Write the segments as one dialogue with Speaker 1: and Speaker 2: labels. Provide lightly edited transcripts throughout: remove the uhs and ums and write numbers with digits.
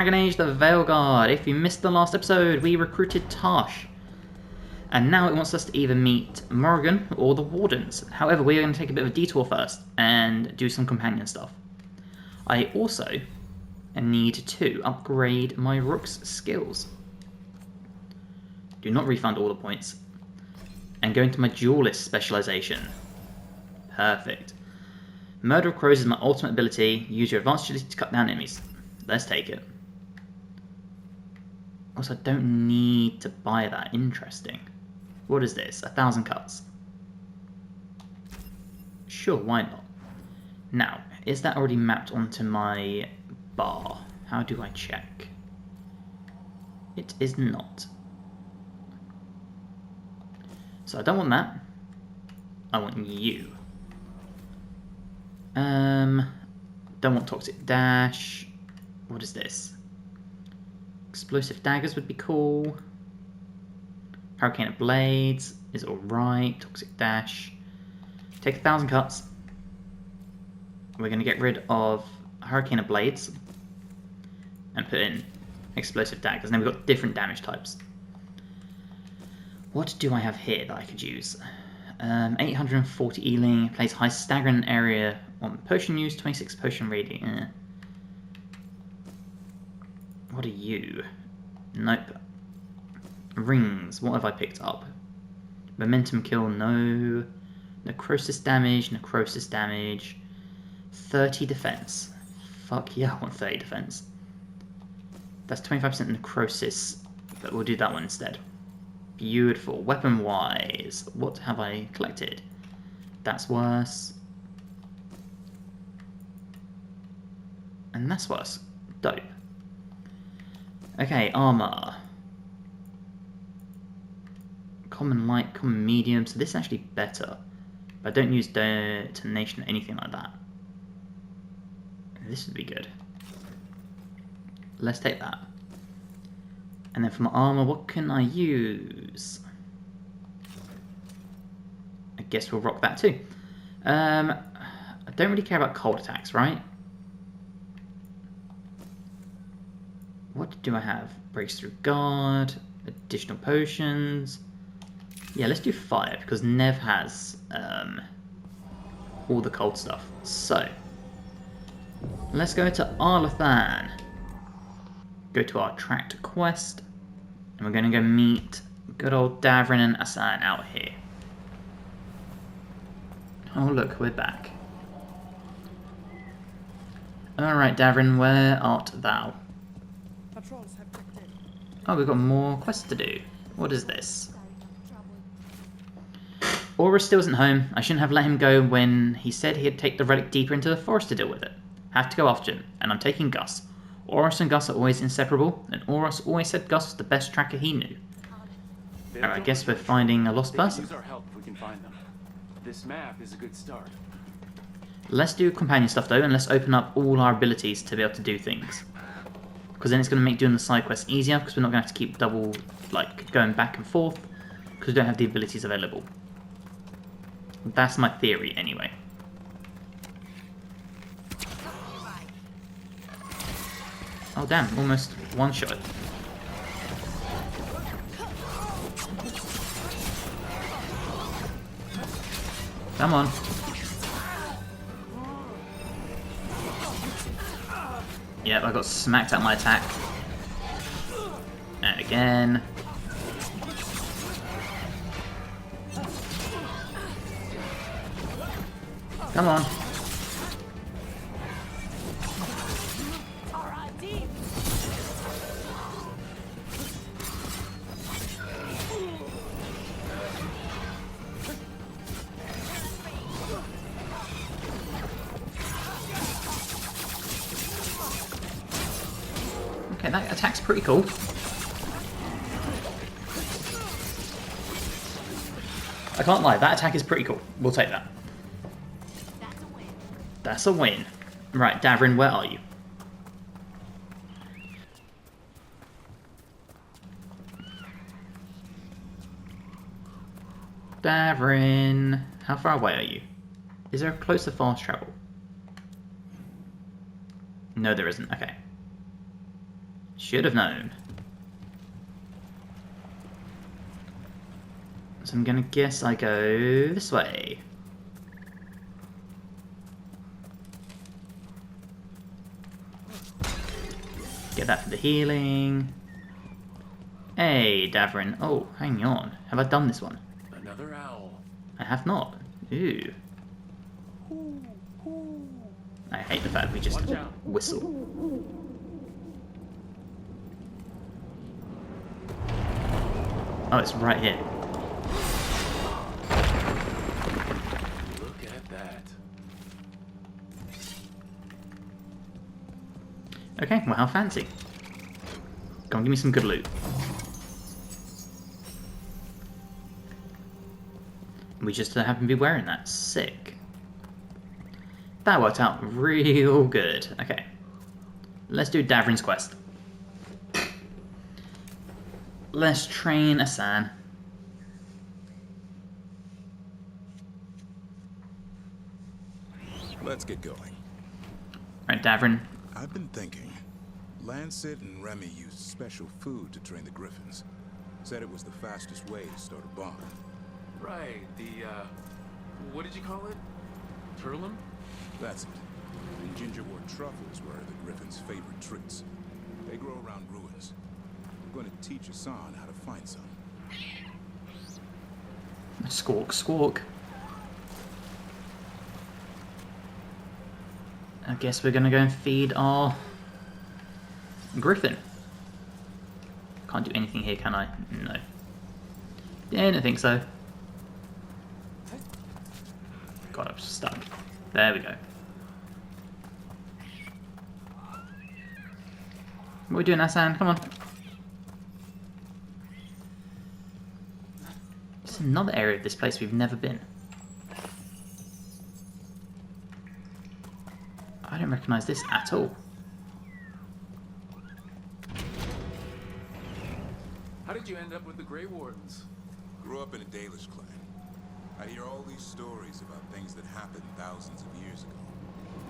Speaker 1: Dragon Age the Veilguard. If you missed the last episode, we recruited Tosh. And now it wants us to either meet Morrigan or the Wardens. However, we're going to take a bit of a detour first and do some companion stuff. I also need to upgrade my Rook's skills. Do not refund all the points. And go into my Duelist specialization. Perfect. Murder of Crows is my ultimate ability. Use your advanced agility to cut down enemies. Let's take it. Also, I don't need to buy that. Interesting. What is this? 1,000 cuts. Sure, why not? Now, is that already mapped onto my bar? How do I check? It is not. So I don't want that. I want you. Don't want Toxic Dash. What is this? Explosive Daggers would be cool. Hurricane of Blades is alright. Toxic Dash. Take 1,000 cuts. We're going to get rid of Hurricane of Blades and put in Explosive Daggers. And then we've got different damage types. What do I have here that I could use? 840 Ealing. Plays high staggering area on potion use. 26 potion radius. What are you? Nope. Rings. What have I picked up? Momentum kill. No. Necrosis damage. Necrosis damage. 30 defense. Fuck yeah, I want 30 defense. That's 25% necrosis, but we'll do that one instead. Beautiful. Weapon wise, what have I collected? That's worse. And that's worse. Dope. Okay, armor. Common light, common medium, so this is actually better. But I don't use detonation or anything like that. This would be good. Let's take that. And then for my armor, what can I use? I guess we'll rock that too. I don't really care about cold attacks, right? What do I have? Breaks through guard, additional potions. Yeah, let's do fire because Nev has all the cold stuff. So let's go to Arlathan. Go to our tracked quest, and we're going to go meet good old Davrin and Assan out here. Oh look, we're back. Alright Davrin, where art thou? Oh, we've got more quests to do. What is this? Aura still isn't home. I shouldn't have let him go when he said he'd take the relic deeper into the forest to deal with it. Have to go after him, and I'm taking Gus. Oros and Gus are always inseparable, and Oros always said Gus was the best tracker he knew. Alright, I guess we're finding a lost person.
Speaker 2: Use our help if we can find them. This map is a good start.
Speaker 1: Let's do companion stuff though, and let's open up all our abilities to be able to do things. Because then it's going to make doing the side quests easier, because we're not going to have to keep double, like, going back and forth, because we don't have the abilities available. That's my theory, anyway. Oh damn, almost one shot. Come on. Yep, I got smacked at my attack. And again. Come on. Okay, that attack's pretty cool. I can't lie, that attack is pretty cool. We'll take that. That's a win. Right, Davrin, where are you? Davrin, how far away are you? Is there a closer fast travel? No, there isn't. Okay. Should have known. So I'm gonna guess I go this way. Get that for the healing. Hey, Davrin. Oh, hang on. Have I done this one?
Speaker 2: Another owl.
Speaker 1: I have not. Ooh. I hate the fact we just
Speaker 2: Watch out.
Speaker 1: whistle. Oh, it's right here.
Speaker 2: Look at that.
Speaker 1: Okay, well, how fancy. Go on, give me some good loot. We just happen to be wearing that. Sick. That worked out real good. Okay. Let's do Davrin's quest. Let's train Assan.
Speaker 3: Let's get going.
Speaker 1: Right, Davrin.
Speaker 3: I've been thinking. Lancet and Remy used special food to train the Griffins. Said it was the fastest way to start a bond.
Speaker 2: Right, what did you call it? Turlum?
Speaker 3: That's it. And gingerwort truffles were the Griffins' favorite treats. They grow around ruins. I'm going to teach Assan how to find some.
Speaker 1: Squawk, squawk. I guess we're gonna go and feed our Griffin. Can't do anything here, can I? No. Didn't think so. God, I'm stuck. There we go. What are we doing, Assan? Come on. It's another area of this place we've never been. I don't recognise this at all.
Speaker 2: How did you end up with the Grey Wardens?
Speaker 3: Grew up in a Dalish clan. I hear all these stories about things that happened thousands of years ago.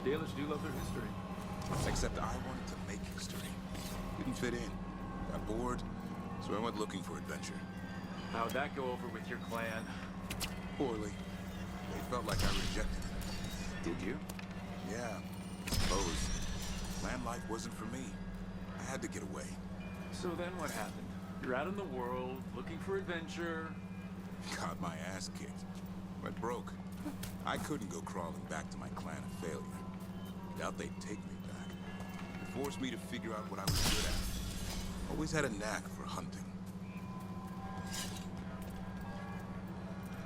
Speaker 2: The Dalish do love their history.
Speaker 3: Except I wanted to make history. Didn't fit in. Got bored, so I went looking for adventure.
Speaker 2: How'd that go over with your clan?
Speaker 3: Poorly. They felt like I rejected it.
Speaker 2: Did you?
Speaker 3: Yeah, I suppose. Land life wasn't for me. I had to get away.
Speaker 2: So then what happened? You're out in the world, looking for adventure.
Speaker 3: Got my ass kicked. Went broke. I couldn't go crawling back to my clan of failure. Doubt they'd take me back. It forced me to figure out what I was good at. Always had a knack for hunting.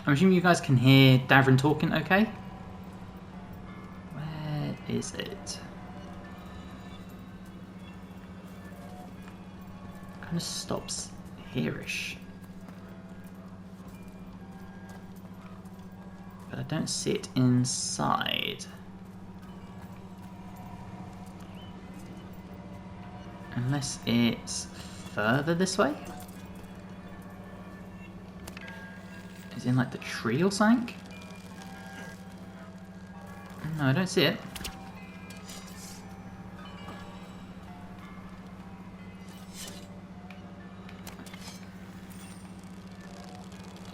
Speaker 1: I'm assuming you guys can hear Davrin talking okay? Where is it? Kind of stops here-ish. But I don't see it inside. Unless it's further this way? Is it in like the tree or something? No, I don't see it.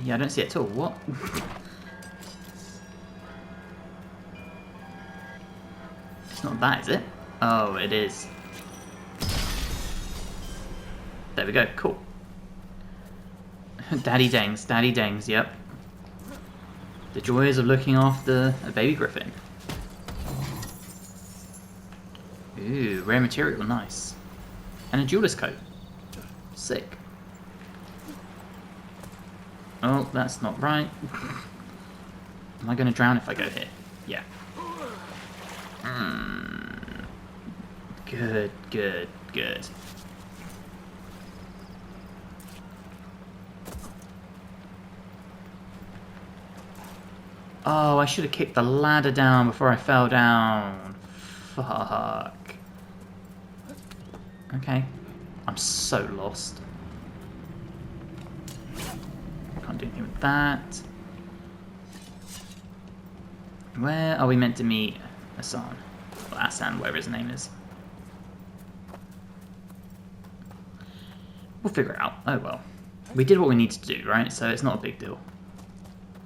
Speaker 1: Yeah, I don't see it at all. What? It's not that, is it? Oh, it is. There we go, cool. Daddy Dangs, yep. The joys of looking after a baby griffin. Ooh, rare material, nice. And a jeweler's coat. Sick. Oh, that's not right. Am I going to drown if I go here? Yeah. Good, good, good. Oh, I should have kicked the ladder down before I fell down. Fuck. Okay. I'm so lost. Can't do anything with that. Where are we meant to meet Assan? Or Assan, whatever his name is. We'll figure it out. Oh well. We did what we needed to do, right? So it's not a big deal.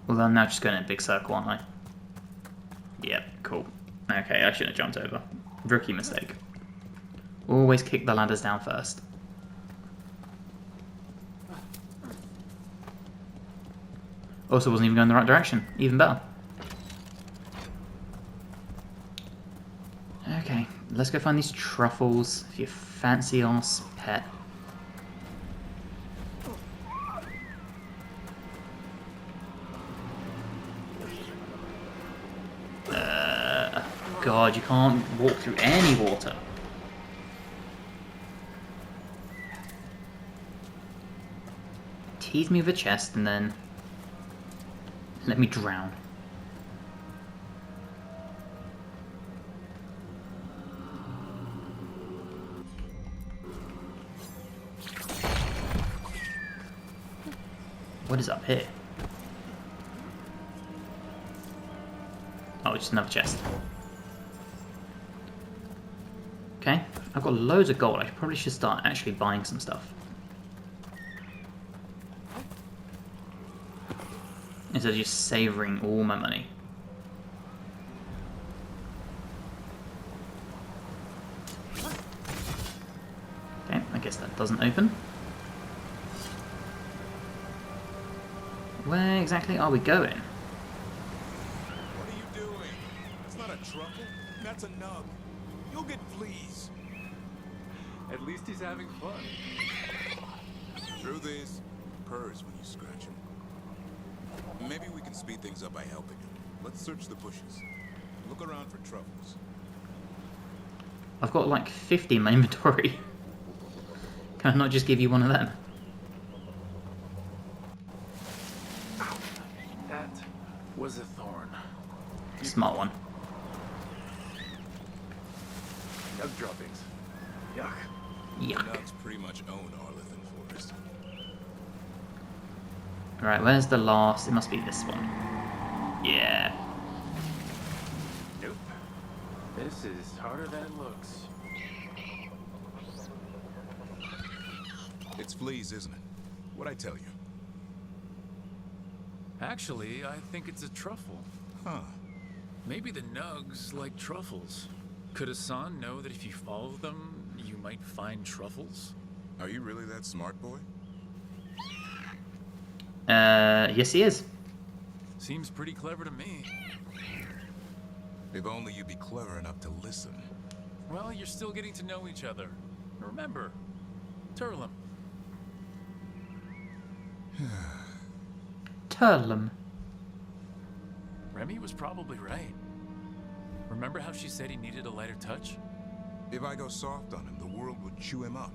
Speaker 1: Although I'm now just going in a big circle, aren't I? Yep, cool. Okay, I shouldn't have jumped over. Rookie mistake. Always kick the ladders down first. Also wasn't even going the right direction. Even better. Okay, let's go find these truffles for your fancy ass pet. God, you can't walk through any water. Tease me with a chest and then let me drown. What is up here? Oh, just another chest. Okay, I've got loads of gold. I probably should start actually buying some stuff. Instead of just savouring all my money. Okay, I guess that doesn't open. Where exactly are we going?
Speaker 3: What are you doing? It's not a truffle. That's a nub. You'll get fleas.
Speaker 2: At least he's having fun.
Speaker 3: Truth is, purrs when you scratch him. Maybe we can speed things up by helping him. Let's search the bushes. Look around for truffles.
Speaker 1: I've got like 50 in my inventory. Can I not just give you one of them?
Speaker 2: That was a thorn.
Speaker 1: Smart one.
Speaker 2: Nug droppings. Yuck.
Speaker 1: Yuck.
Speaker 3: Nugs pretty much own Arlithan Forest.
Speaker 1: Right, where's the last? It must be this one. Yeah.
Speaker 2: Nope. This is harder than it looks.
Speaker 3: It's fleas, isn't it? What'd I tell you?
Speaker 2: Actually, I think it's a truffle.
Speaker 3: Huh.
Speaker 2: Maybe the nugs like truffles. Could Assan know that if you follow them, you might find truffles?
Speaker 3: Are you really that smart, boy?
Speaker 1: Yes he is.
Speaker 2: Seems pretty clever to me.
Speaker 3: If only you'd be clever enough to listen.
Speaker 2: Well, you're still getting to know each other. Remember, Turlum.
Speaker 1: Turlum.
Speaker 2: Remy was probably right. Remember how she said he needed a lighter touch?
Speaker 3: If I go soft on him, the world would chew him up.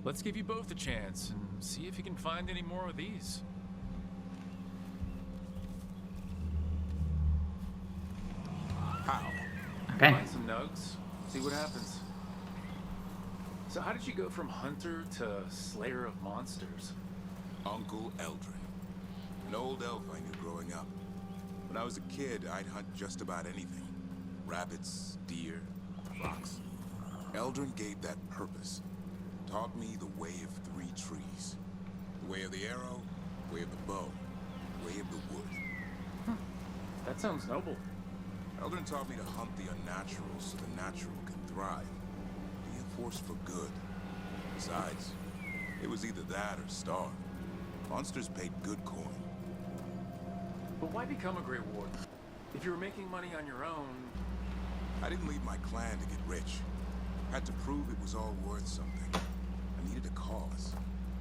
Speaker 2: Let's give you both a chance and see if you can find any more of these.
Speaker 3: How?
Speaker 1: Okay.
Speaker 2: Find some nugs, see what happens. So how did you go from hunter to slayer of monsters?
Speaker 3: Uncle Eldrin. An old elf I knew growing up. When I was a kid, I'd hunt just about anything. Rabbits, deer, fox. Eldrin gave that purpose. Taught me the way of three trees. The way of the arrow, the way of the bow, the way of the wood.
Speaker 2: That sounds noble.
Speaker 3: Eldrin taught me to hunt the unnatural so the natural can thrive. Be a force for good. Besides, it was either that or starve. Monsters paid good coin.
Speaker 2: But why become a Grey Warden? If you were making money on your own...
Speaker 3: I didn't leave my clan to get rich. Had to prove it was all worth something. I needed a cause.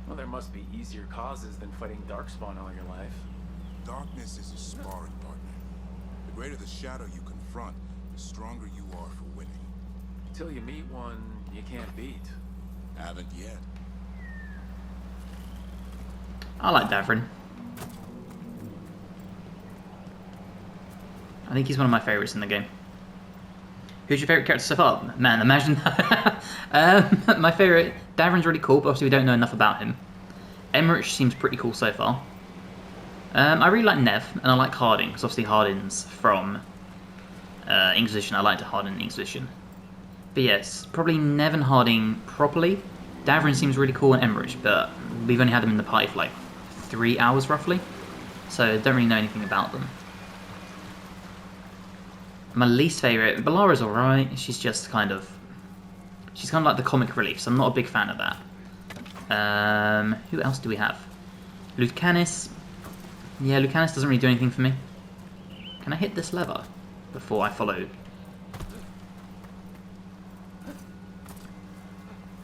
Speaker 2: Well, there must be easier causes than fighting Darkspawn all your life.
Speaker 3: Darkness is a sparring partner. The greater the shadow you confront, the stronger you are for winning.
Speaker 2: Till you meet one you can't beat.
Speaker 3: Haven't yet.
Speaker 1: I like Davrin. I think he's one of my favourites in the game. Who's your favourite character so far? Man, imagine that. My favourite, Davrin's really cool, but obviously we don't know enough about him. Emmerich seems pretty cool so far. I really like Nev, and I like Harding, because obviously Harding's from Inquisition. I like to Harding Inquisition. But yes, probably Nev and Harding properly, Davrin seems really cool and Emmerich, but we've only had them in the party for like 3 hours roughly, so don't really know anything about them. My least favourite, Balara's alright, she's kind of like the comic relief, so I'm not a big fan of that. Who else do we have? Lucanus. Yeah, Lucanus doesn't really do anything for me. Can I hit this lever before I follow?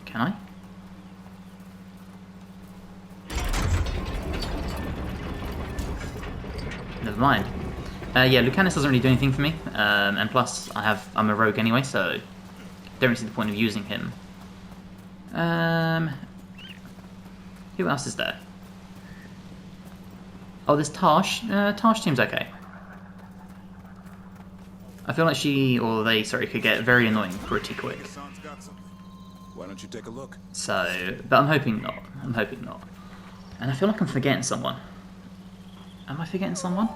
Speaker 1: Can I? Never mind. Yeah, Lucanus doesn't really do anything for me, and plus I'm a rogue anyway, so don't really see the point of using him. Who else is there? Oh, there's Tash. Tash seems okay. I feel like she or they, sorry, could get very annoying pretty quick.
Speaker 3: Assan's got something. Why don't you take a look?
Speaker 1: So, but I'm hoping not. I'm hoping not. And I feel like I'm forgetting someone. Am I forgetting someone?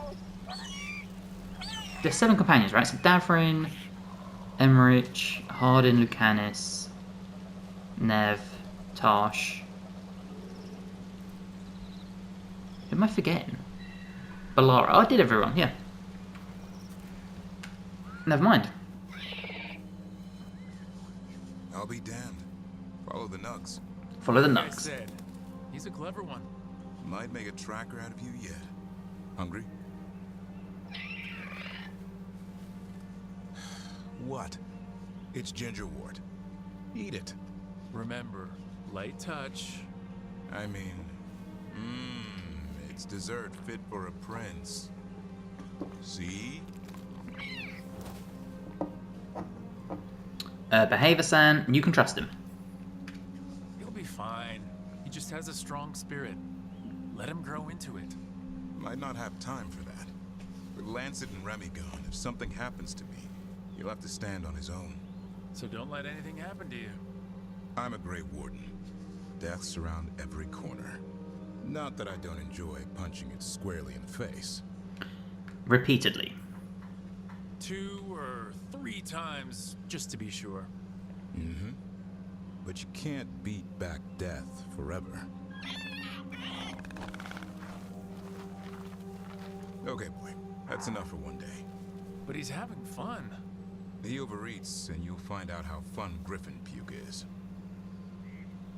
Speaker 1: There's 7 companions, right? So Davrin, Emmerich, Hardin, Lucanus, Nev, Tash. Who am I forgetting? Balara. Oh, I did everyone, yeah. Never mind.
Speaker 3: I'll be damned. Follow the nugs.
Speaker 1: Follow the
Speaker 2: Like I
Speaker 1: nugs.
Speaker 2: said, he's a clever one.
Speaker 3: Might make a tracker out of you yet. Hungry? What? It's gingerwort. Eat it.
Speaker 2: Remember, light touch.
Speaker 3: I mean, it's dessert fit for a prince. See?
Speaker 1: Behave, Assan. You can trust him.
Speaker 2: He'll be fine. He just has a strong spirit. Let him grow into it.
Speaker 3: Might not have time for that. With Lancet and Remy gone, if something happens to me, he'll have to stand on his own.
Speaker 2: So don't let anything happen to you.
Speaker 3: I'm a great warden. Death's around every corner. Not that I don't enjoy punching it squarely in the face.
Speaker 1: Repeatedly.
Speaker 2: 2 or 3 times, just to be sure.
Speaker 3: Mm-hmm. But you can't beat back death forever. Okay, boy. That's enough for one day.
Speaker 2: But he's having fun.
Speaker 3: He overeats, and you'll find out how fun Griffin puke is.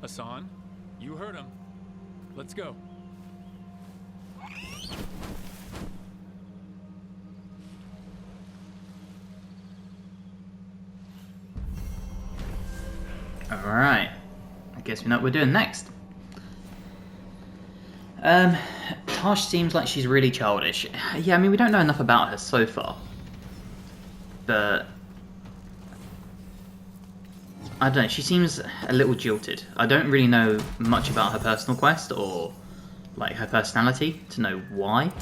Speaker 2: Assan, you heard him. Let's go.
Speaker 1: Alright. I guess we know what we're doing next. Tash seems like she's really childish. Yeah, I mean, we don't know enough about her so far. But I don't know, she seems a little jilted. I don't really know much about her personal quest or like her personality to know why.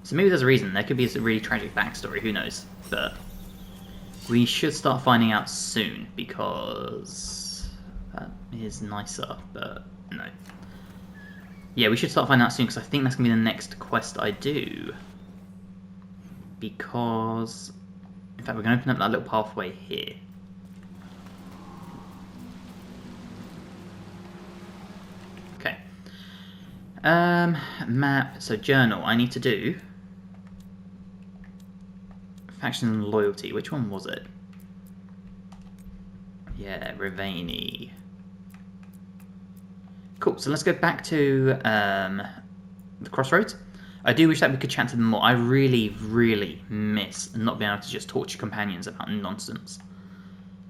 Speaker 1: So maybe there's a reason. There could be a really tragic backstory, who knows. But we should start finding out soon because that is nicer, but no. Yeah, we should start finding out soon because I think that's going to be the next quest I do. Because, in fact, we're going to open up that little pathway here. Okay. Map, so journal, I need to do faction and loyalty. Which one was it? Yeah, Ravani. Cool, so let's go back to the crossroads. I do wish that we could chat to them more. I really, really miss not being able to just talk to companions about nonsense.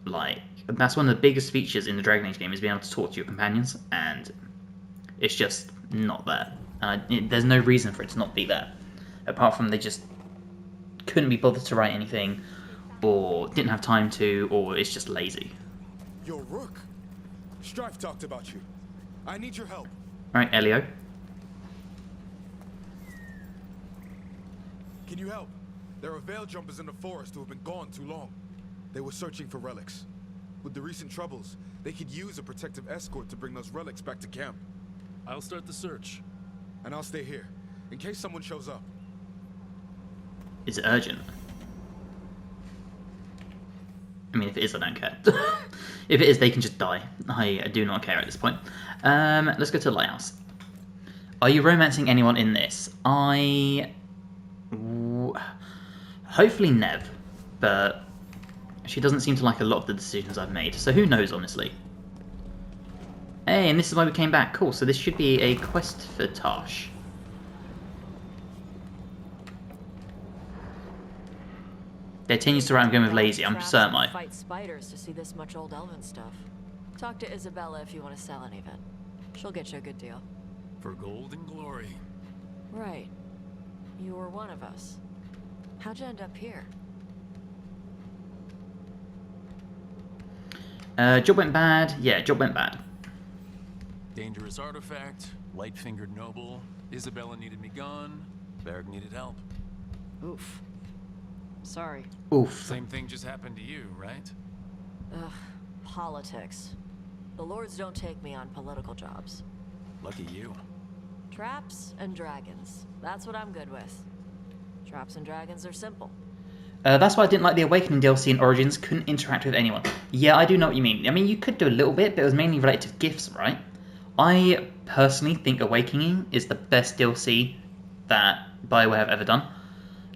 Speaker 1: Like, that's one of the biggest features in the Dragon Age game is being able to talk to your companions, and it's just not there. There's no reason for it to not be there. Apart from they just couldn't be bothered to write anything, or didn't have time to, or it's just lazy.
Speaker 4: Yo, Rook. Strife talked about you. I need your help.
Speaker 1: Alright, Elio.
Speaker 4: Can you help? There are veil jumpers in the forest who have been gone too long. They were searching for relics. With the recent troubles, they could use a protective escort to bring those relics back to camp.
Speaker 2: I'll start the search.
Speaker 4: And I'll stay here, in case someone shows up.
Speaker 1: Is it urgent? I mean, if it is, I don't care. If it is, they can just die. I do not care at this point. Let's go to the lighthouse. Are you romancing anyone in this? Hopefully Nev, but she doesn't seem to like a lot of the decisions I've made, so who knows, honestly. Hey, and this is why we came back. Cool, so this should be a quest for Tosh. They're 10 years to round going with lazy, I'm certain I.
Speaker 5: Fight spiders to see this much old elven stuff. Talk to Isabella if you want to sell any of it. She'll get you a good deal.
Speaker 2: For gold and glory.
Speaker 5: Right. You were one of us. How'd you end up here?
Speaker 1: Job went bad. Yeah, job went bad.
Speaker 2: Dangerous artifact, light-fingered noble, Isabella needed me gone, Varric needed help.
Speaker 5: Oof. Sorry.
Speaker 1: Oof.
Speaker 2: Same thing just happened to you, right?
Speaker 5: Ugh. Politics. The lords don't take me on political jobs.
Speaker 2: Lucky you.
Speaker 5: Traps and dragons. That's what I'm good with. Traps and dragons are simple.
Speaker 1: That's why I didn't like the Awakening DLC in Origins. Couldn't interact with anyone. Yeah, I do know what you mean. I mean, you could do a little bit, but it was mainly related to gifts, right? I personally think Awakening is the best DLC that BioWare have ever done.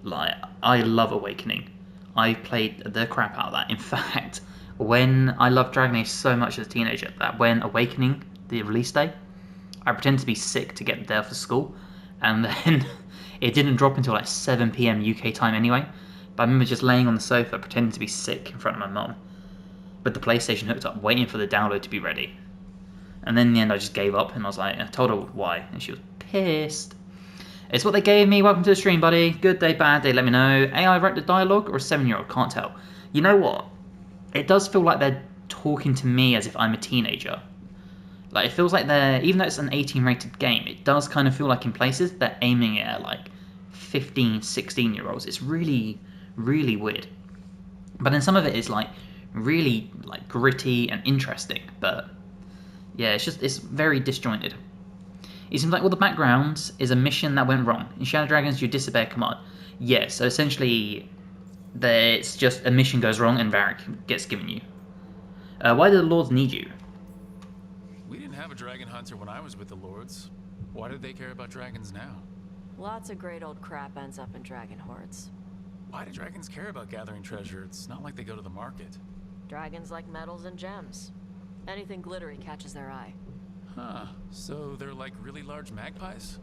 Speaker 1: Like, I love Awakening. I played the crap out of that. In fact, when I loved Dragon Age so much as a teenager, that when Awakening, the release day, I pretended to be sick to get there for school, and then it didn't drop until like 7 PM UK time anyway. But I remember just laying on the sofa pretending to be sick in front of my mum, with the PlayStation hooked up, waiting for the download to be ready. And then in the end I just gave up, and I was like, I told her why, and she was pissed. It's what they gave me. Welcome to the stream, buddy. Good day, bad day, let me know. AI wrote the dialogue or a 7-year-old? Can't tell. You know what? It does feel like they're talking to me as if I'm a teenager. Like, it feels like they're, even though it's an 18 rated game, it does kind of feel like in places they're aiming it at like 15, 16-year-olds. It's really, really weird. But then some of it is like really like gritty and interesting. But yeah, it's very disjointed. It seems like all the background is a mission that went wrong. In Shadow Dragons, you disobey a command. Yeah, so essentially, it's just a mission goes wrong and Varric gets given you. Why do the Lords need you?
Speaker 2: We didn't have a dragon hunter when I was with the lords. Why do they care about dragons now?
Speaker 5: Lots of great old crap ends up in dragon hordes.
Speaker 2: Why do dragons care about gathering treasure? It's not like they go to the market.
Speaker 5: Dragons like metals and gems. Anything glittery catches their eye.
Speaker 2: Huh, so they're like really large magpies?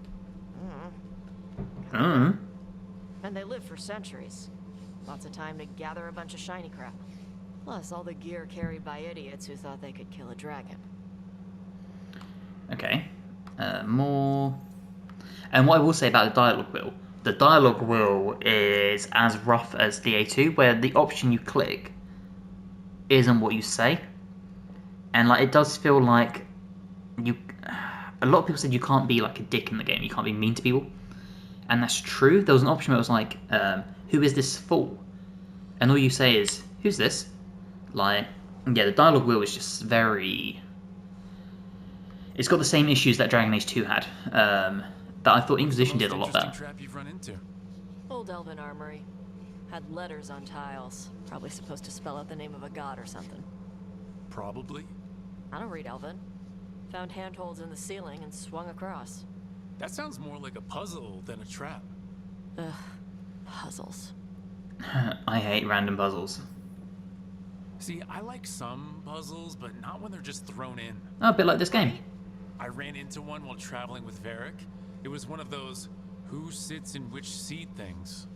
Speaker 5: And they live for centuries. Lots of time to gather a bunch of shiny crap. Plus all the gear carried by idiots who thought they could kill a dragon.
Speaker 1: Okay. More. And what I will say about the dialogue wheel, the dialogue wheel is as rough as the A2, where the option you click isn't what you say. And like it does feel like a lot of people said you can't be like a dick in the game, you can't be mean to people. And that's true. There was an option where it was like, who is this fool? And all you say is, who's this? Like, yeah, the dialogue wheel is just very... It's got the same issues that Dragon Age 2 had. That I thought Inquisition did a lot better.
Speaker 2: Trap you've run into?
Speaker 5: Old Elven armory. Had letters on tiles. Probably supposed to spell out the name of a god or something.
Speaker 2: Probably.
Speaker 5: I don't read Elven. Found handholds in the ceiling and swung across.
Speaker 2: That sounds more like a puzzle than a trap.
Speaker 5: Ugh. Puzzles.
Speaker 1: I hate random puzzles.
Speaker 2: See, I like some puzzles, but not when they're just thrown in.
Speaker 1: Oh, a bit like this game.
Speaker 2: I ran into one while traveling with Varric. It was one of those who sits in which seat things.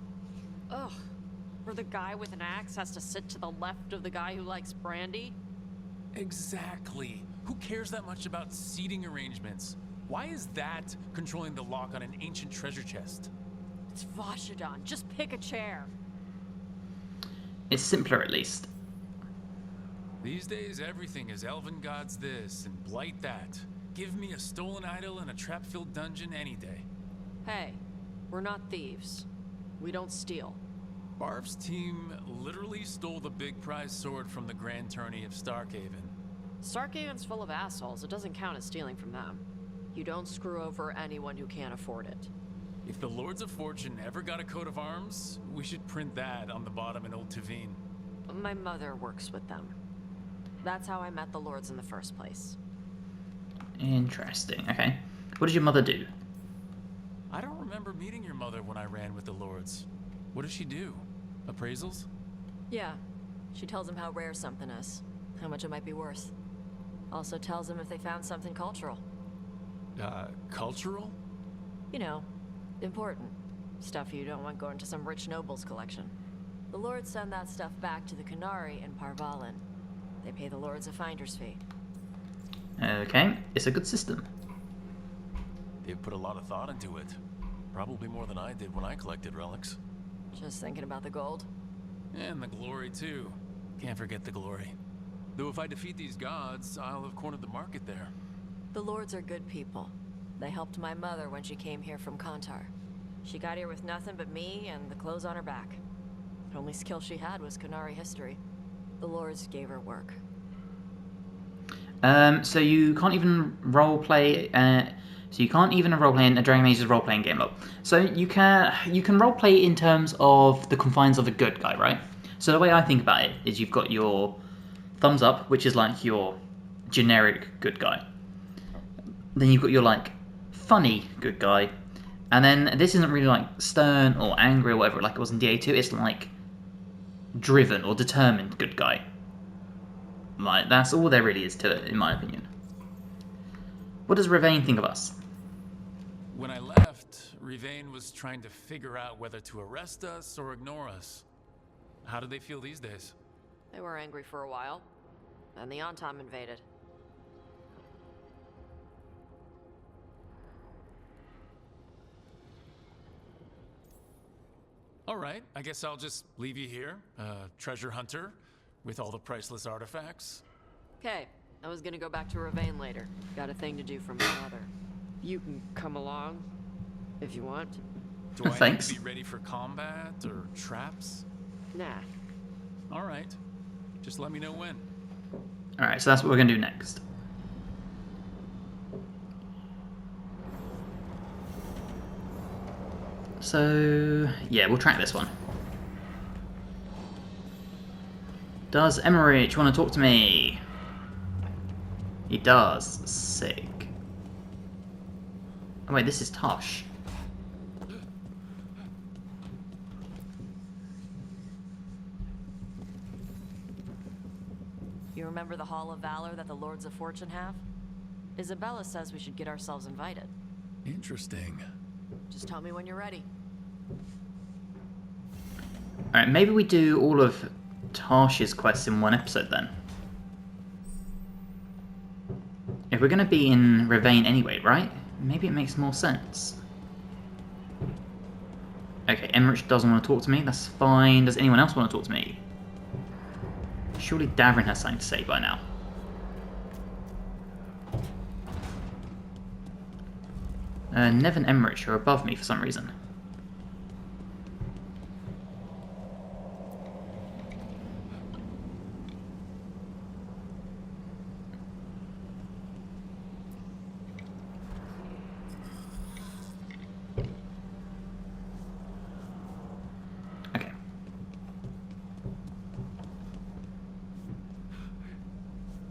Speaker 5: Ugh. Where the guy with an axe has to sit to the left of the guy who likes brandy?
Speaker 2: Exactly. Who cares that much about seating arrangements? Why is that controlling the lock on an ancient treasure chest?
Speaker 5: It's Vashidon. Just pick a chair.
Speaker 1: It's simpler at least.
Speaker 2: These days, everything is elven gods this and blight that. Give me a stolen idol and a trap-filled dungeon any day.
Speaker 5: Hey, we're not thieves. We don't steal.
Speaker 2: Barf's team literally stole the big prize sword from the Grand Tourney of Starkhaven.
Speaker 5: Starkhaven's full of assholes. It doesn't count as stealing from them. You don't screw over anyone who can't afford it.
Speaker 2: If the Lords of Fortune ever got a coat of arms, we should print that on the bottom in Old Tavine.
Speaker 5: My mother works with them. That's how I met the Lords in the first place.
Speaker 1: Interesting. Okay. What did your mother do?
Speaker 2: I don't remember meeting your mother when I ran with the Lords. What does she do? Appraisals?
Speaker 5: Yeah. She tells them how rare something is, how much it might be worth. Also tells them if they found something cultural.
Speaker 2: Cultural?
Speaker 5: You know, important. Stuff you don't want going to some rich noble's collection. The Lords send that stuff back to the Qunari in Parvalin. They pay the Lords a finder's fee.
Speaker 1: Okay, it's a good system.
Speaker 2: They've put a lot of thought into it. Probably more than I did when I collected relics.
Speaker 5: Just thinking about the gold.
Speaker 2: And the glory, too. Can't forget the glory. Though if I defeat these gods, I'll have cornered the market there.
Speaker 5: The Lords are good people. They helped my mother when she came here from Kantar. She got here with nothing but me and the clothes on her back. The only skill she had was Qunari history. The Lords gave her work.
Speaker 1: So you can't even roleplay. So you can't even roleplay in a Dragon Age's role-playing game. Look, so you can roleplay in terms of the confines of a good guy, right? So the way I think about it is you've got your thumbs up, which is like your generic good guy. Then you've got your like funny good guy, and then this isn't really like stern or angry or whatever like it was in DA2. It's like driven or determined good guy. Like that's all there really is to it, in my opinion. What does Ravain think of us?
Speaker 2: When I left, Rivain was trying to figure out whether to arrest us or ignore us. How do they feel these days?
Speaker 5: They were angry for a while. Then the Antam invaded.
Speaker 2: All right, I guess I'll just leave you here, treasure hunter, with all the priceless artifacts.
Speaker 5: Okay, I was gonna go back to Ravain later. Got a thing to do for my mother. You can come along, if you want.
Speaker 2: Do I
Speaker 1: Thanks.
Speaker 2: need to be ready for combat or traps?
Speaker 5: Nah.
Speaker 2: All right, just let me know when.
Speaker 1: Alright, so that's what we're going to do next. So, yeah, we'll track this one. Does Emmerich want to talk to me? He does. Sick. Oh wait, this is Tosh.
Speaker 5: You remember the Hall of Valor that the Lords of Fortune have? Isabella says we should get ourselves invited.
Speaker 2: Interesting.
Speaker 5: Just tell me when you're ready.
Speaker 1: Alright, maybe we do all of Tosh's quests in one episode then. If we're going to be in Ravain anyway, right? Maybe it makes more sense. Okay, Emmerich doesn't want to talk to me, that's fine. Does anyone else want to talk to me? Surely Davrin has something to say by now. Nev and Emmerich are above me for some reason. Okay.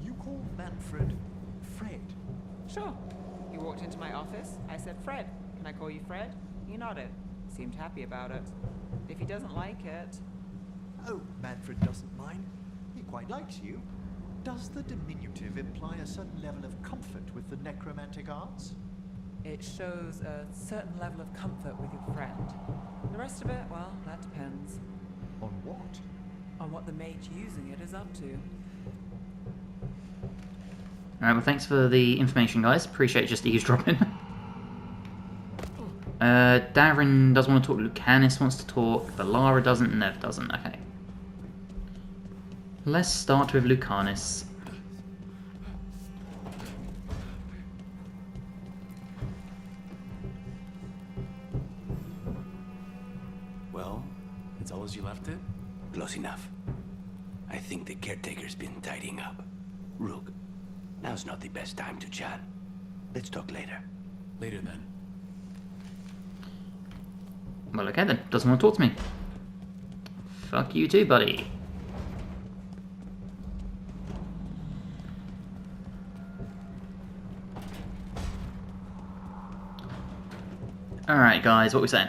Speaker 6: You call Manfred Fred?
Speaker 7: Sure. You walked into my office, I said, Fred, can I call you Fred? He nodded. Seemed happy about it. If he doesn't like it...
Speaker 6: Oh, Manfred doesn't mind. He quite likes you. Does the diminutive imply a certain level of comfort with the necromantic arts?
Speaker 7: It shows a certain level of comfort with your friend. The rest of it, well, that depends.
Speaker 6: On what?
Speaker 7: On what the mage using it is up to.
Speaker 1: Alright, well thanks for the information guys, appreciate just eavesdropping. Davrin does want to talk, Lucanus wants to talk, Valara doesn't, Nev doesn't, okay. Let's start with Lucanus.
Speaker 2: Well, it's all as you left it?
Speaker 8: Close enough. I think the caretaker's been tidying up. Rook, now's not the best time to chat. Let's talk later.
Speaker 2: Later then.
Speaker 1: Well okay then, doesn't want to talk to me. Fuck you too, buddy. Alright, guys, what we saying?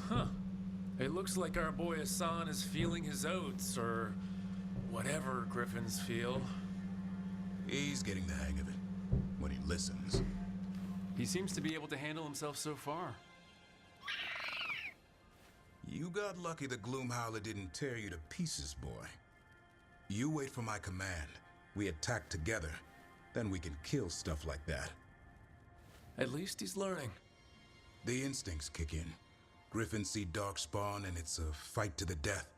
Speaker 2: Huh. It looks like our boy Assan is feeling his oats, or whatever Griffins feel.
Speaker 3: He's getting the hang of it when he listens.
Speaker 2: He seems to be able to handle himself so far.
Speaker 3: You got lucky the Gloomhowler didn't tear you to pieces, boy. You wait for my command. We attack together. Then we can kill stuff like that.
Speaker 2: At least he's learning.
Speaker 3: The instincts kick in. Griffins see darkspawn and it's a fight to the death.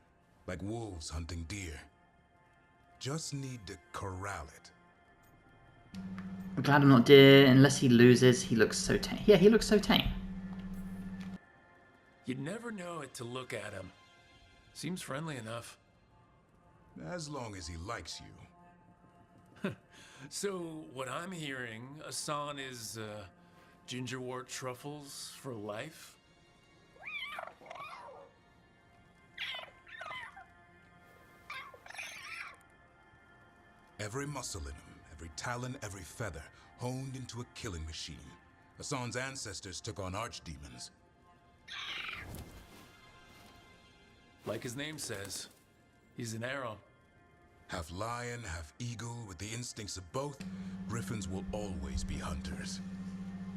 Speaker 3: Like wolves hunting deer. Just need to corral it.
Speaker 1: I'm glad I'm not deer. Unless he loses, he looks so tame. Yeah, he looks so tame.
Speaker 2: You'd never know it to look at him. Seems friendly enough.
Speaker 3: As long as he likes you.
Speaker 2: So, what I'm hearing, Assan is, gingerwort truffles for life?
Speaker 3: Every muscle in him, every talon, every feather, honed into a killing machine. Assan's ancestors took on archdemons.
Speaker 2: Like his name says, he's an arrow.
Speaker 3: Half lion, half eagle, with the instincts of both, Griffins will always be hunters.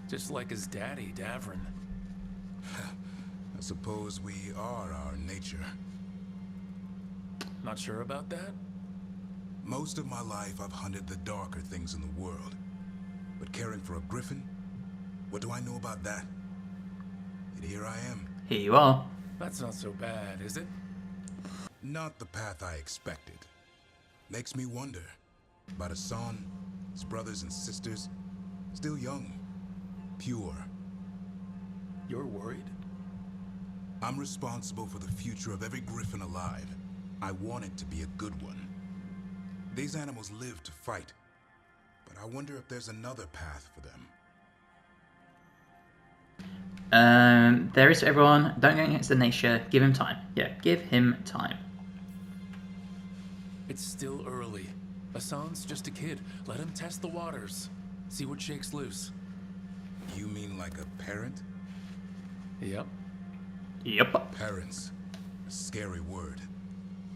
Speaker 2: Just like his daddy, Davrin.
Speaker 3: I suppose we are our nature.
Speaker 2: Not sure about that?
Speaker 3: Most of my life I've hunted the darker things in the world. But caring for a griffin? What do I know about that? And here I am.
Speaker 1: Here you are.
Speaker 2: That's not so bad, is it?
Speaker 3: Not the path I expected. Makes me wonder about Assan, his brothers and sisters, still young, pure.
Speaker 2: You're worried?
Speaker 3: I'm responsible for the future of every griffin alive. I want it to be a good one. These animals live to fight, but I wonder if there's another path for them.
Speaker 1: There is for everyone. Don't go against the nature. Give him time. Yeah, give him time.
Speaker 2: It's still early. Assan's just a kid. Let him test the waters. See what shakes loose.
Speaker 3: You mean like a parent?
Speaker 2: Yep.
Speaker 1: Yep.
Speaker 3: Parents. A scary word.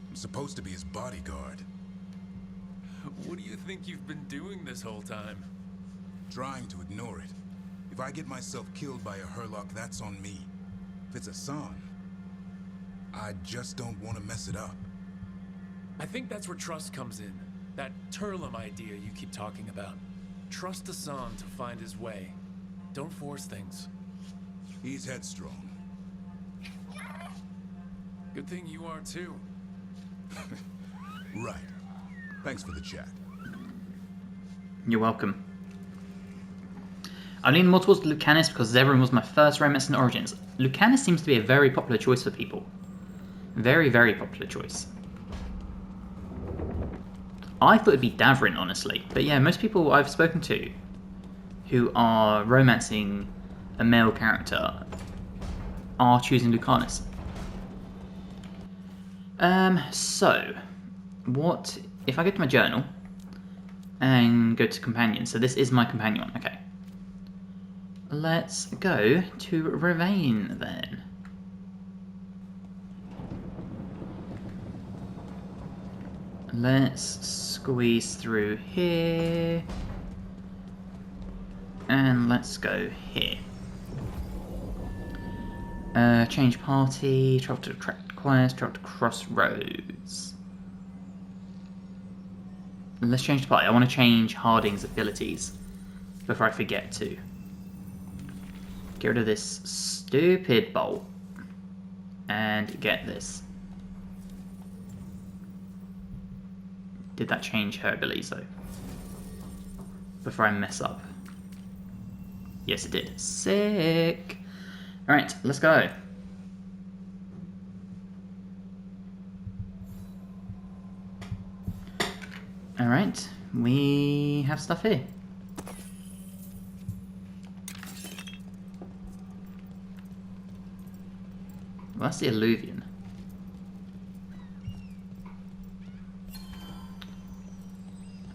Speaker 3: I'm supposed to be his bodyguard.
Speaker 2: What do you think you've been doing this whole time?
Speaker 3: Trying to ignore it. If I get myself killed by a Hurlock, that's on me. If it's Assan, I just don't want to mess it up.
Speaker 2: I think that's where trust comes in. That Turlum idea you keep talking about. Trust Assan to find his way. Don't force things.
Speaker 3: He's headstrong.
Speaker 2: Good thing you are too.
Speaker 3: Right. Thanks for the chat.
Speaker 1: You're welcome. I lean more towards Lucanus because Zevran was my first romance in Origins. Lucanus seems to be a very popular choice for people. Very, very popular choice. I thought it'd be Davrin, honestly. But yeah, most people I've spoken to who are romancing a male character are choosing Lucanus. So, what if I go to my journal and go to companion? So this is my companion one, okay. Let's go to Ravain then. Let's squeeze through here. And let's go here. Change party, travel to track quest, travel to crossroads. Let's change the party. I want to change Harding's abilities before I forget to. Get rid of this stupid bolt. And get this. Did that change her abilities though? Before I mess up. Yes, it did. Sick. Alright, let's go. Alright, we have stuff here. Well, that's the Alluvian.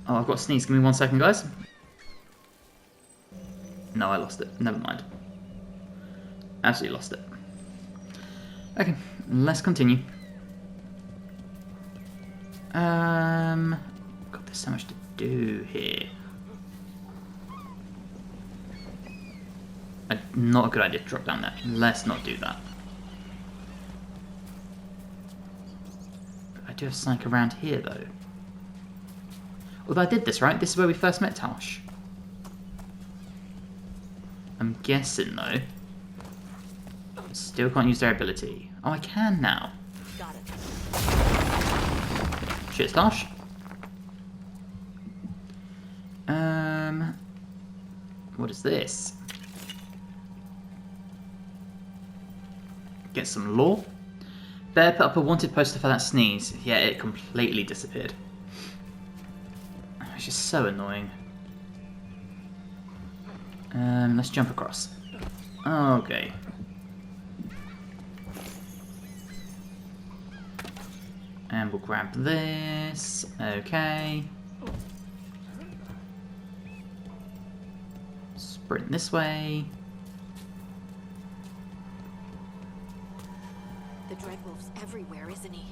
Speaker 1: Oh, I've got to sneeze. Give me 1 second, guys. No, I lost it. Never mind. Absolutely lost it. Okay, let's continue. God, there's so much to do here. Not a good idea to drop down there. Let's not do that. I do have something around here, though. Although I did this, right? This is where we first met Tosh. I'm guessing, though. Still can't use their ability. Oh, I can now.
Speaker 5: Got it.
Speaker 1: Cheers, Tosh. What is this? Get some lore. Bear put up a wanted poster for that sneeze. Yeah, it completely disappeared. It's just so annoying. Let's jump across. Okay. And we'll grab this. Okay. Sprint this way.
Speaker 5: The Dreadwolf's everywhere, isn't he?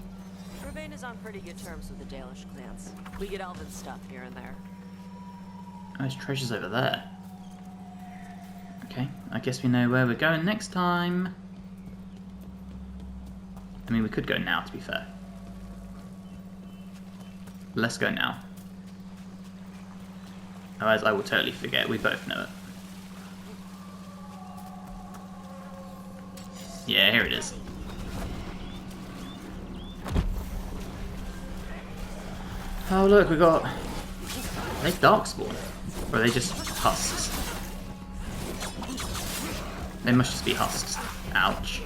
Speaker 5: Griffin is on pretty good terms with the Dalish clans. We get elven stuff here and there.
Speaker 1: Oh, there's treasures over there. Okay, I guess we know where we're going next time. I mean, we could go now, to be fair. Let's go now. Otherwise, I will totally forget. We both know it. Yeah, here it is. Oh look, we got... Are they darkspawn? Or are they just husks? They must just be husks. Ouch.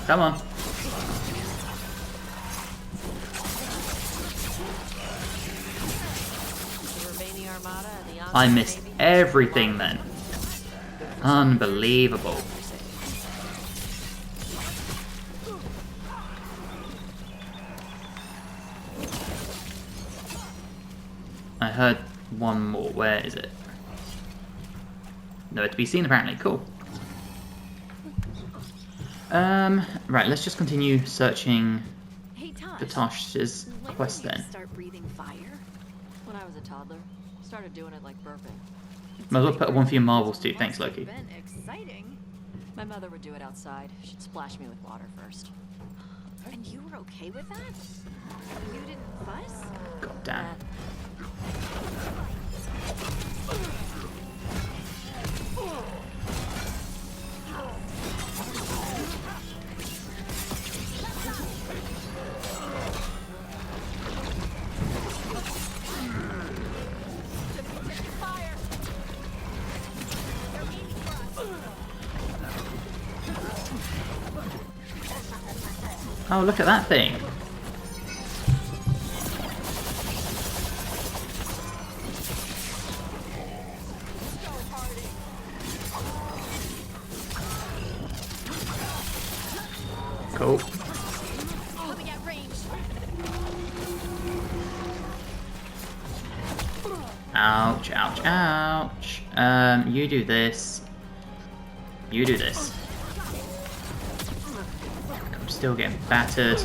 Speaker 1: Come on. I missed everything then. Unbelievable. I heard one more. Where is it? Nowhere to be seen apparently. Cool. Right, let's just continue searching for Tosh's quest then.
Speaker 5: Start breathing fire? When I was a toddler. Started doing it like burping.
Speaker 1: Might as well put one for your marbles too. Thanks, Loki.
Speaker 5: Been exciting. My mother would do it outside. She'd splash me with water first. And you were okay with that? You didn't fuss?
Speaker 1: God damn. Oh, look at that thing. Cool. Ouch, ouch, ouch. You do this. You do this. I'm still getting battered.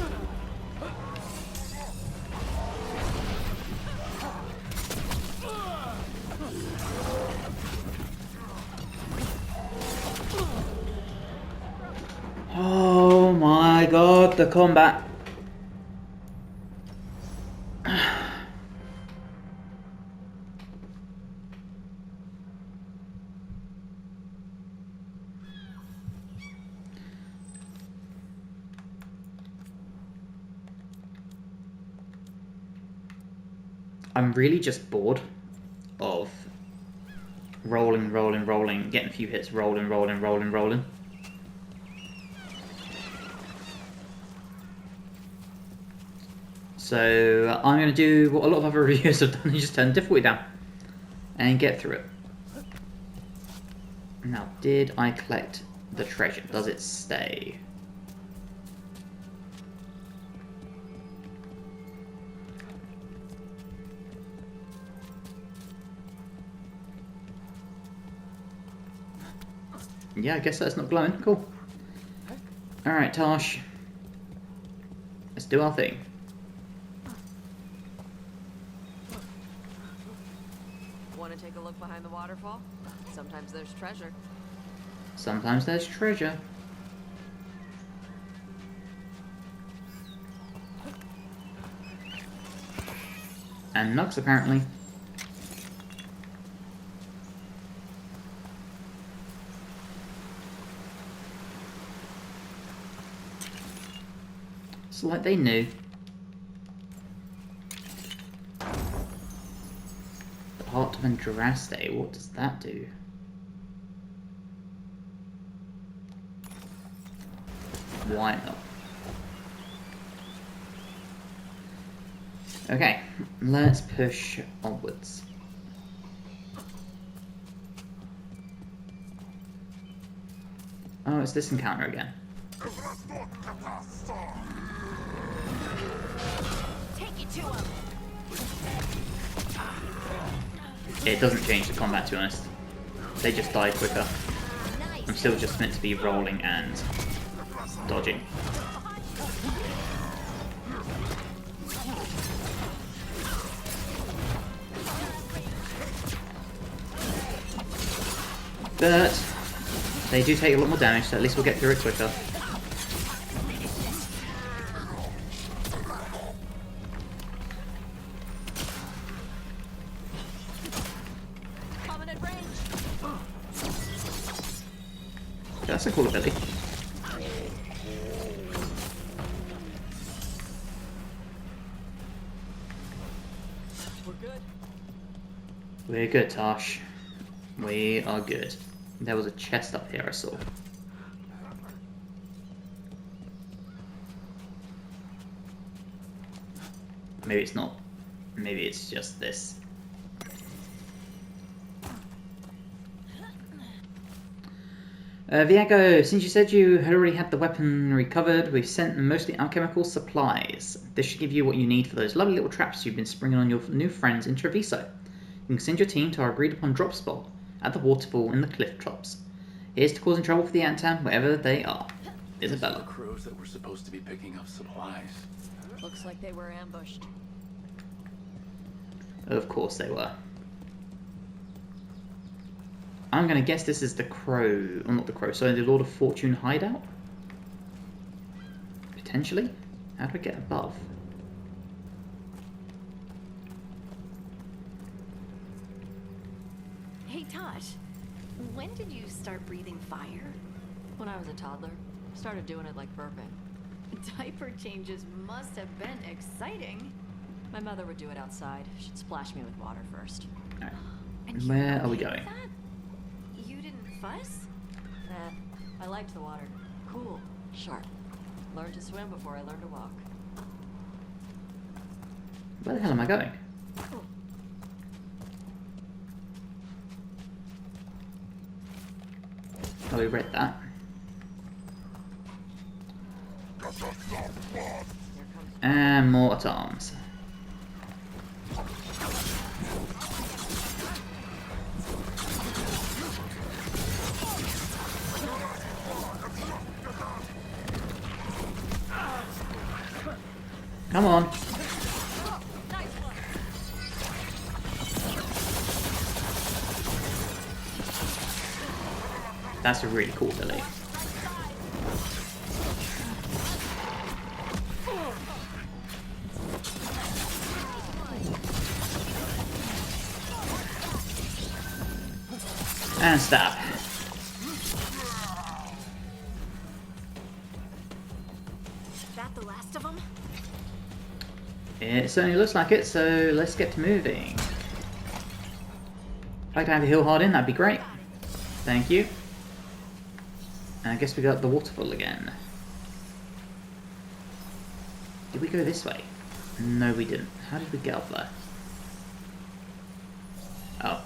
Speaker 1: Oh my god, the combat. I'm really just bored of rolling, getting a few hits, rolling. So I'm going to do what a lot of other reviewers have done and just turn difficulty down and get through it. Now, did I collect the treasure? Does it stay? Yeah, I guess that's not glowing. Cool. Alright, Tosh. Let's do our thing.
Speaker 5: Want to take a look behind the waterfall? Sometimes there's treasure.
Speaker 1: Sometimes there's treasure. And Nux, apparently. It's like they knew. The Heart of Andraste, what does that do? Why not? Okay, let's push onwards. Oh, it's this encounter again.
Speaker 5: Take it to him.
Speaker 1: It doesn't change the combat, to be honest. They just die quicker. I'm still just meant to be rolling and dodging. But they do take a lot more damage, so at least we'll get through it quicker.
Speaker 5: Coming at range.
Speaker 1: That's a cool ability.
Speaker 5: We're good.
Speaker 1: We're good, Tosh. We are good. There was a chest up here I saw. Maybe it's not. Maybe it's just this. Viago, since you said you had already had the weapon recovered, we've sent mostly alchemical supplies. This should give you what you need for those lovely little traps you've been springing on your new friends in Treviso. You can send your team to our agreed upon drop spot at the waterfall in the cliff tops. Here's to causing trouble for the Antan wherever they are. Isabella.
Speaker 2: The crows that were supposed to be picking up supplies.
Speaker 5: Looks like they were ambushed.
Speaker 1: Of course they were. I'm gonna guess this is the Crow, or not the Crow, sorry, the Lord of Fortune hideout? Potentially? How do I get above?
Speaker 9: Hey Tosh, when did you start breathing fire?
Speaker 5: When I was a toddler, started doing it like burping.
Speaker 9: Diaper changes must have been exciting.
Speaker 5: My mother would do it outside. She'd splash me with water first.
Speaker 1: Alright.
Speaker 9: And you
Speaker 1: Where
Speaker 9: were
Speaker 1: are we
Speaker 9: okay
Speaker 1: going?
Speaker 9: with that? You didn't fuss?
Speaker 5: I liked the water. Cool, sharp. Learned to swim before I learned to walk.
Speaker 1: Where the hell am I going? Oh, we read that. And more at arms. Come on. That's a really cool ability. And stab.
Speaker 9: That the last of them?
Speaker 1: It certainly looks like it, so let's get to moving. If I could have a heal hard in, that'd be great. Thank you. And I guess we got the waterfall again. Did we go this way? No, we didn't. How did we get up there? Oh.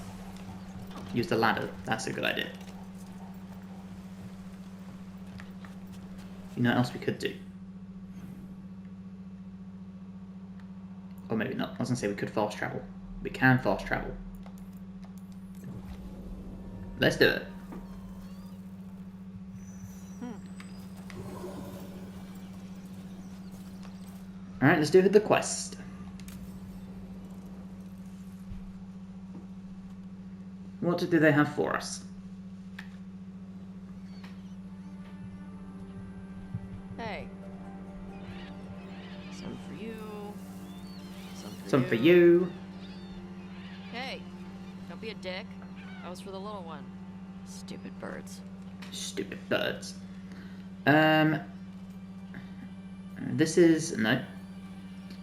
Speaker 1: Use the ladder. That's a good idea. You know what else we could do? Or maybe not. I was going to say we could fast travel. We can fast travel. Let's do it. Alright, let's do the quest. What do they have for us?
Speaker 5: Hey. Some for you.
Speaker 1: Some for you.
Speaker 5: Hey, don't be a dick. That was for the little one. Stupid birds.
Speaker 1: Stupid birds. This is... no.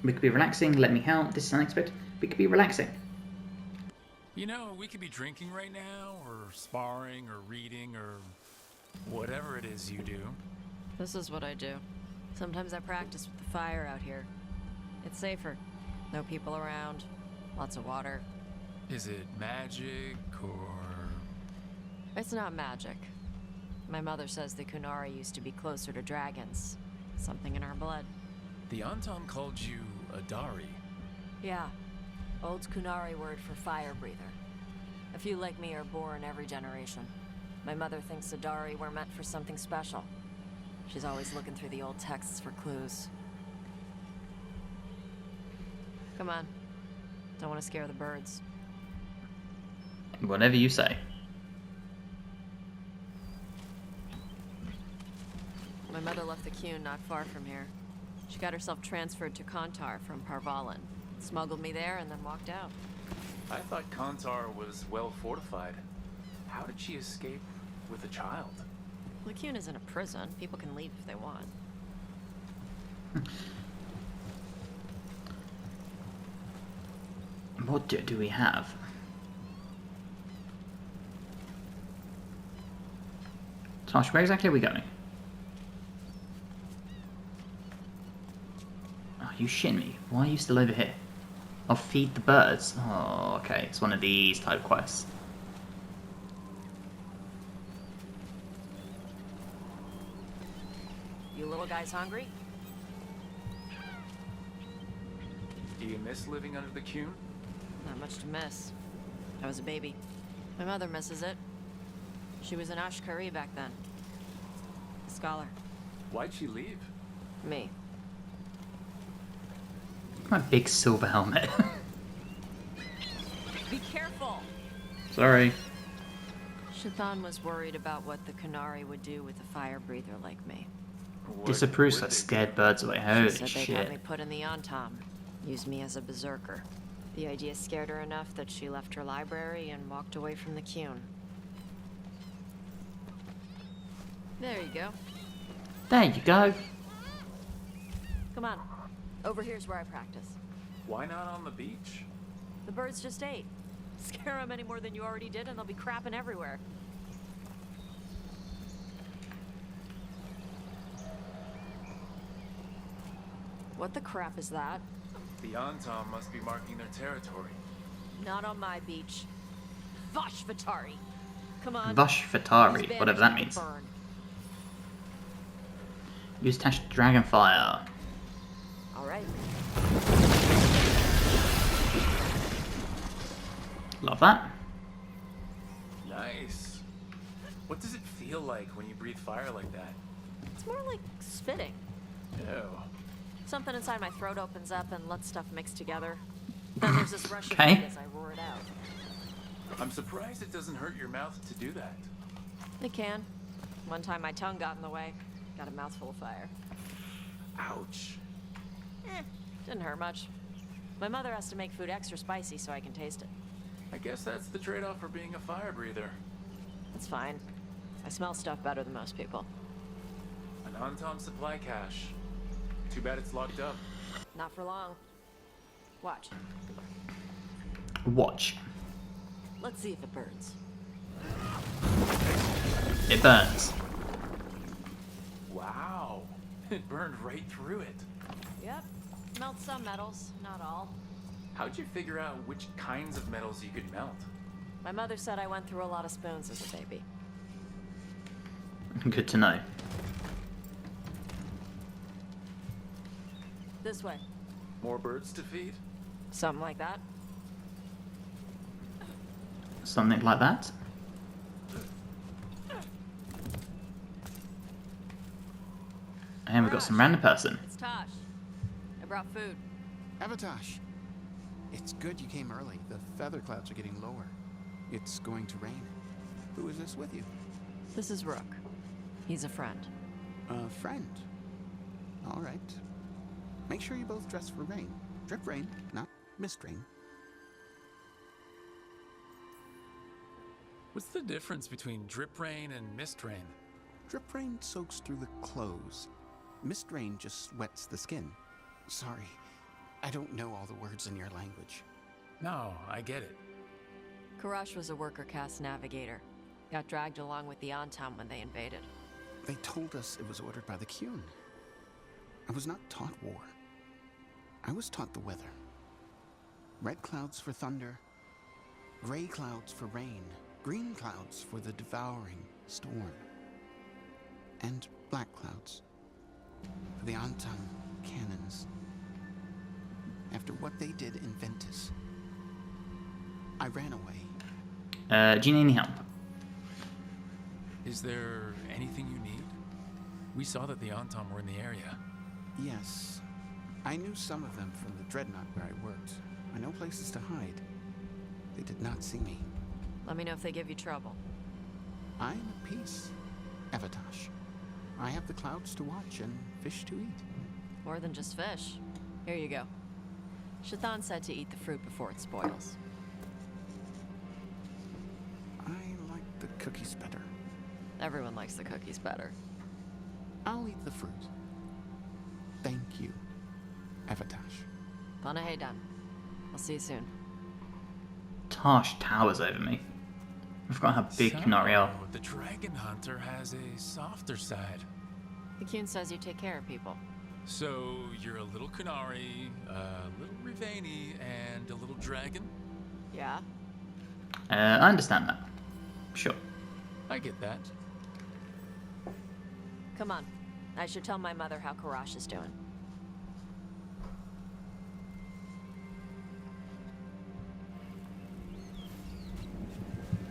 Speaker 1: We could be relaxing, let me help. This is unexpected. We could be relaxing.
Speaker 2: You know, we could be drinking right now, or sparring, or reading, or whatever it is you do.
Speaker 5: This is what I do. Sometimes I practice with the fire out here. It's safer. No people around. Lots of water.
Speaker 2: Is it magic, or...
Speaker 5: It's not magic. My mother says the Kunari used to be closer to dragons. Something in our blood.
Speaker 2: The Anton called you a Dari.
Speaker 5: Yeah. Old Kunari word for fire breather. A few like me are born every generation. My mother thinks the Dari were meant for something special. She's always looking through the old texts for clues. Come on. Don't want to scare the birds.
Speaker 1: Whatever you say.
Speaker 5: My mother left the Qun not far from here. She got herself transferred to Kontar from Parvalan. Smuggled me there and then walked out.
Speaker 2: I thought Kontar was well fortified. How did she escape with a child?
Speaker 5: The Qun isn't a prison. People can leave if they want.
Speaker 1: What do we have? Tosh, where exactly are we going? Oh, you shitting me. Why are you still over here? I'll feed the birds. Oh, okay. It's one of these type quests.
Speaker 5: You little guys hungry?
Speaker 2: Do you miss living under the Qun?
Speaker 5: Not much to miss. I was a baby. My mother misses it. She was an Ashkari back then. A scholar.
Speaker 2: Why'd she leave?
Speaker 5: Me.
Speaker 1: My big silver helmet.
Speaker 5: Be careful!
Speaker 1: Sorry.
Speaker 5: Shathan was worried about what the Kunari would do with a fire breather like me.
Speaker 2: What
Speaker 1: Disapproves
Speaker 2: would
Speaker 1: that
Speaker 2: they
Speaker 1: scared birds away. Holy
Speaker 5: She said they'd have me
Speaker 1: shit.
Speaker 5: put in the Antom. Use me as a berserker. The idea scared her enough that she left her library and walked away from the Qun. There you go.
Speaker 1: There you go.
Speaker 5: Come on. Over here's where I practice.
Speaker 2: Why not on the beach?
Speaker 5: The birds just ate. Scare them any more than you already did and they'll be crapping everywhere. What the crap is that?
Speaker 2: The Anton must be marking their territory.
Speaker 5: Not on my beach. Vosh Vatari. Come on.
Speaker 1: Vosh
Speaker 5: These
Speaker 1: Vatari,
Speaker 5: banners
Speaker 1: whatever that
Speaker 5: need to
Speaker 1: means.
Speaker 5: burn.
Speaker 1: Use attached dragonfire.
Speaker 5: All right.
Speaker 1: Love that.
Speaker 2: Nice. What does it feel like when you breathe fire like that?
Speaker 5: It's more like spitting.
Speaker 2: Ew.
Speaker 5: Something inside my throat opens up and lets stuff mix together. Then there's this rush of
Speaker 1: Okay.
Speaker 5: heat as I roar it out.
Speaker 2: I'm surprised it doesn't hurt your mouth to do that.
Speaker 5: It can. One time my tongue got in the way. Got a mouthful of fire.
Speaker 2: Ouch.
Speaker 5: Didn't hurt much. My mother has to make food extra spicy so I can taste it.
Speaker 2: I guess that's the trade-off for being a fire breather.
Speaker 5: That's fine. I smell stuff better than most people.
Speaker 2: An Anton supply cache. Too bad it's locked up.
Speaker 5: Not for long. Watch.
Speaker 1: Watch.
Speaker 5: Let's see if it burns.
Speaker 1: It burns.
Speaker 2: Wow. It burned right through it.
Speaker 5: Yep. Melts some metals, not all.
Speaker 2: How'd you figure out which kinds of metals you could melt?
Speaker 5: My mother said I went through a lot of spoons as a baby.
Speaker 1: Good to know.
Speaker 5: This way.
Speaker 2: More birds to feed?
Speaker 5: Something like that.
Speaker 1: Something like that. And we've got some random person.
Speaker 5: It's Tosh. I brought food.
Speaker 10: Avatosh, it's good you came early. The feather clouds are getting lower. It's going to rain. Who is this with you?
Speaker 5: This is Rook. He's a friend.
Speaker 10: A friend. All right. Make sure you both dress for rain. Drip rain, not mist rain.
Speaker 2: What's the difference between drip rain and mist rain?
Speaker 10: Drip rain soaks through the clothes. Mist rain just wets the skin. Sorry, I don't know all the words in your language.
Speaker 2: No, I get it.
Speaker 5: Karash was a worker caste navigator. Got dragged along with the Antam when they invaded.
Speaker 10: They told us it was ordered by the Qun. I was not taught war. I was taught the weather. Red clouds for thunder, gray clouds for rain, green clouds for the devouring storm, and black clouds for the Antam cannons. After what they did in Ventus, I ran away.
Speaker 1: Do you need any help?
Speaker 2: Is there anything you need? We saw that the Antam were in the area.
Speaker 10: Yes, I knew some of them from the Dreadnought where I worked. I know places to hide. They did not see me.
Speaker 5: Let me know if they give you trouble.
Speaker 10: I'm at peace, Avatosh. I have the clouds to watch and fish to eat.
Speaker 5: More than just fish. Here you go. Shathan said to eat the fruit before it spoils.
Speaker 10: I like the cookies better.
Speaker 5: Everyone likes the cookies better.
Speaker 10: I'll eat the fruit. Thank you, Avatosh.
Speaker 5: Panahaydan. I'll see you soon.
Speaker 1: Tosh towers over me. I forgot how big Kunari are.
Speaker 2: The Dragon Hunter has a softer side.
Speaker 5: The Qun says you take care of people.
Speaker 2: So you're a little Kunari, a little Rivani, and a little dragon?
Speaker 5: Yeah?
Speaker 1: I understand that. Sure.
Speaker 2: I get that.
Speaker 5: Come on. I should tell my mother how Karash is doing.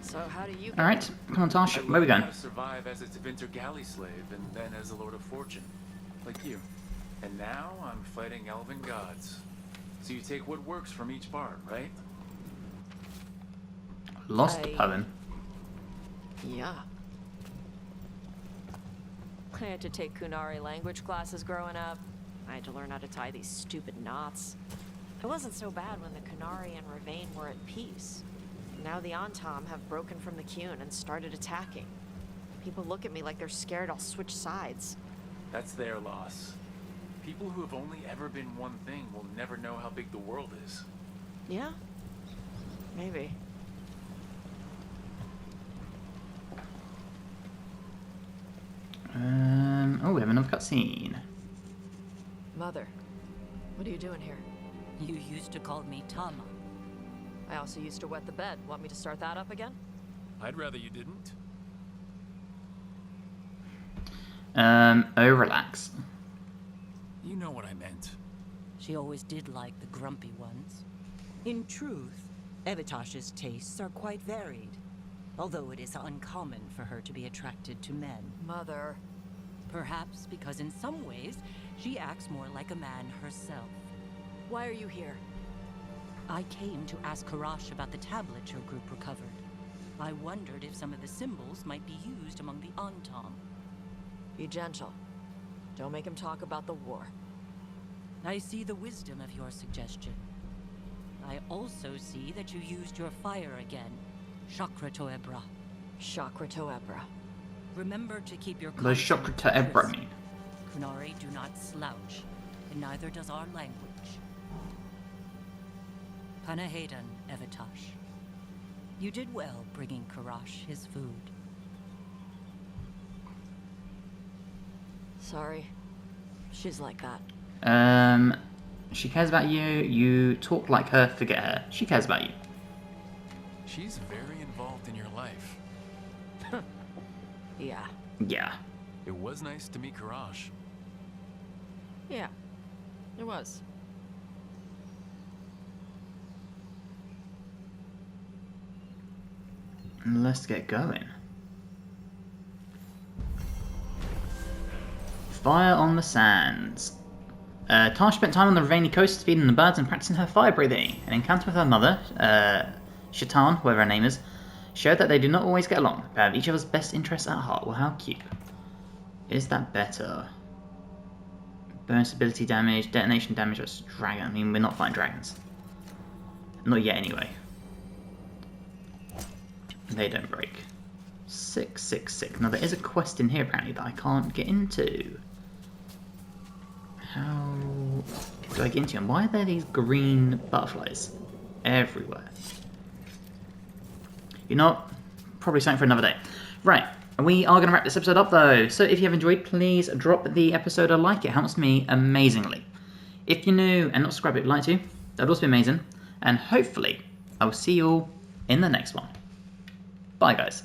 Speaker 5: So how do you get
Speaker 1: Alright, come on Tosh, where are we going?
Speaker 2: How to survive as its winter galley slave, and then as a Lord of Fortune. Like you. And now I'm fighting elven gods. So you take what works from each part, right?
Speaker 1: Lost poem.
Speaker 5: Yeah. I had to take Kunari language classes growing up. I had to learn how to tie these stupid knots. It wasn't so bad when the Kunari and Rivane were at peace. Now the Antam have broken from the Qun and started attacking. People look at me like they're scared I'll switch sides.
Speaker 2: That's their loss. People who have only ever been one thing will never know how big the world is.
Speaker 5: Yeah? Maybe.
Speaker 1: Oh, we have another cutscene.
Speaker 5: Mother, what are you doing here?
Speaker 11: You used to call me Tama.
Speaker 5: I also used to wet the bed. Want me to start that up again?
Speaker 2: I'd rather you didn't.
Speaker 1: Oh, relax.
Speaker 2: You know what I meant.
Speaker 11: She always did like the grumpy ones. In truth, Avatosh's tastes are quite varied, although it is uncommon for her to be attracted to men.
Speaker 5: Mother.
Speaker 11: Perhaps because in some ways, she acts more like a man herself.
Speaker 5: Why are you here?
Speaker 11: I came to ask Karash about the tablet your group recovered. I wondered if some of the symbols might be used among the Antam.
Speaker 5: Be gentle. Don't make him talk about the war.
Speaker 11: I see the wisdom of your suggestion. I also see that you used your fire again, Chakra Toebra.
Speaker 5: Chakra Toebra.
Speaker 11: Remember to keep your
Speaker 1: What does Chakra Toebra mean?
Speaker 11: Kunari do not slouch, and neither does our language. Panahaydan, Avatosh. You did well bringing Karash his food.
Speaker 5: Sorry. She's like that.
Speaker 1: She cares about you. You talk like her, forget her. She cares about you.
Speaker 2: She's very involved in your life.
Speaker 5: Yeah.
Speaker 1: Yeah.
Speaker 2: It was nice to meet Karash.
Speaker 5: Yeah. It was.
Speaker 1: Let's get going. Fire on the sands. Tash spent time on the Ravani coast feeding the birds and practicing her fire breathing. An encounter with her mother, Shatan, whoever her name is, showed that they do not always get along, but have each other's best interests at heart. Well, how cute. Is that better? Bonus ability damage, detonation damage versus dragon. I mean, we're not fighting dragons. Not yet, anyway. They don't break. 666. Now, there is a quest in here, apparently, that I can't get into. How do I get into them? Why are there these green butterflies everywhere? You know what? Probably something for another day. Right, we are going to wrap this episode up though. So if you have enjoyed, please drop the episode a like. It helps me amazingly. If you're new and not subscribed, if you'd like to, that would also be amazing. And hopefully, I will see you all in the next one. Bye guys.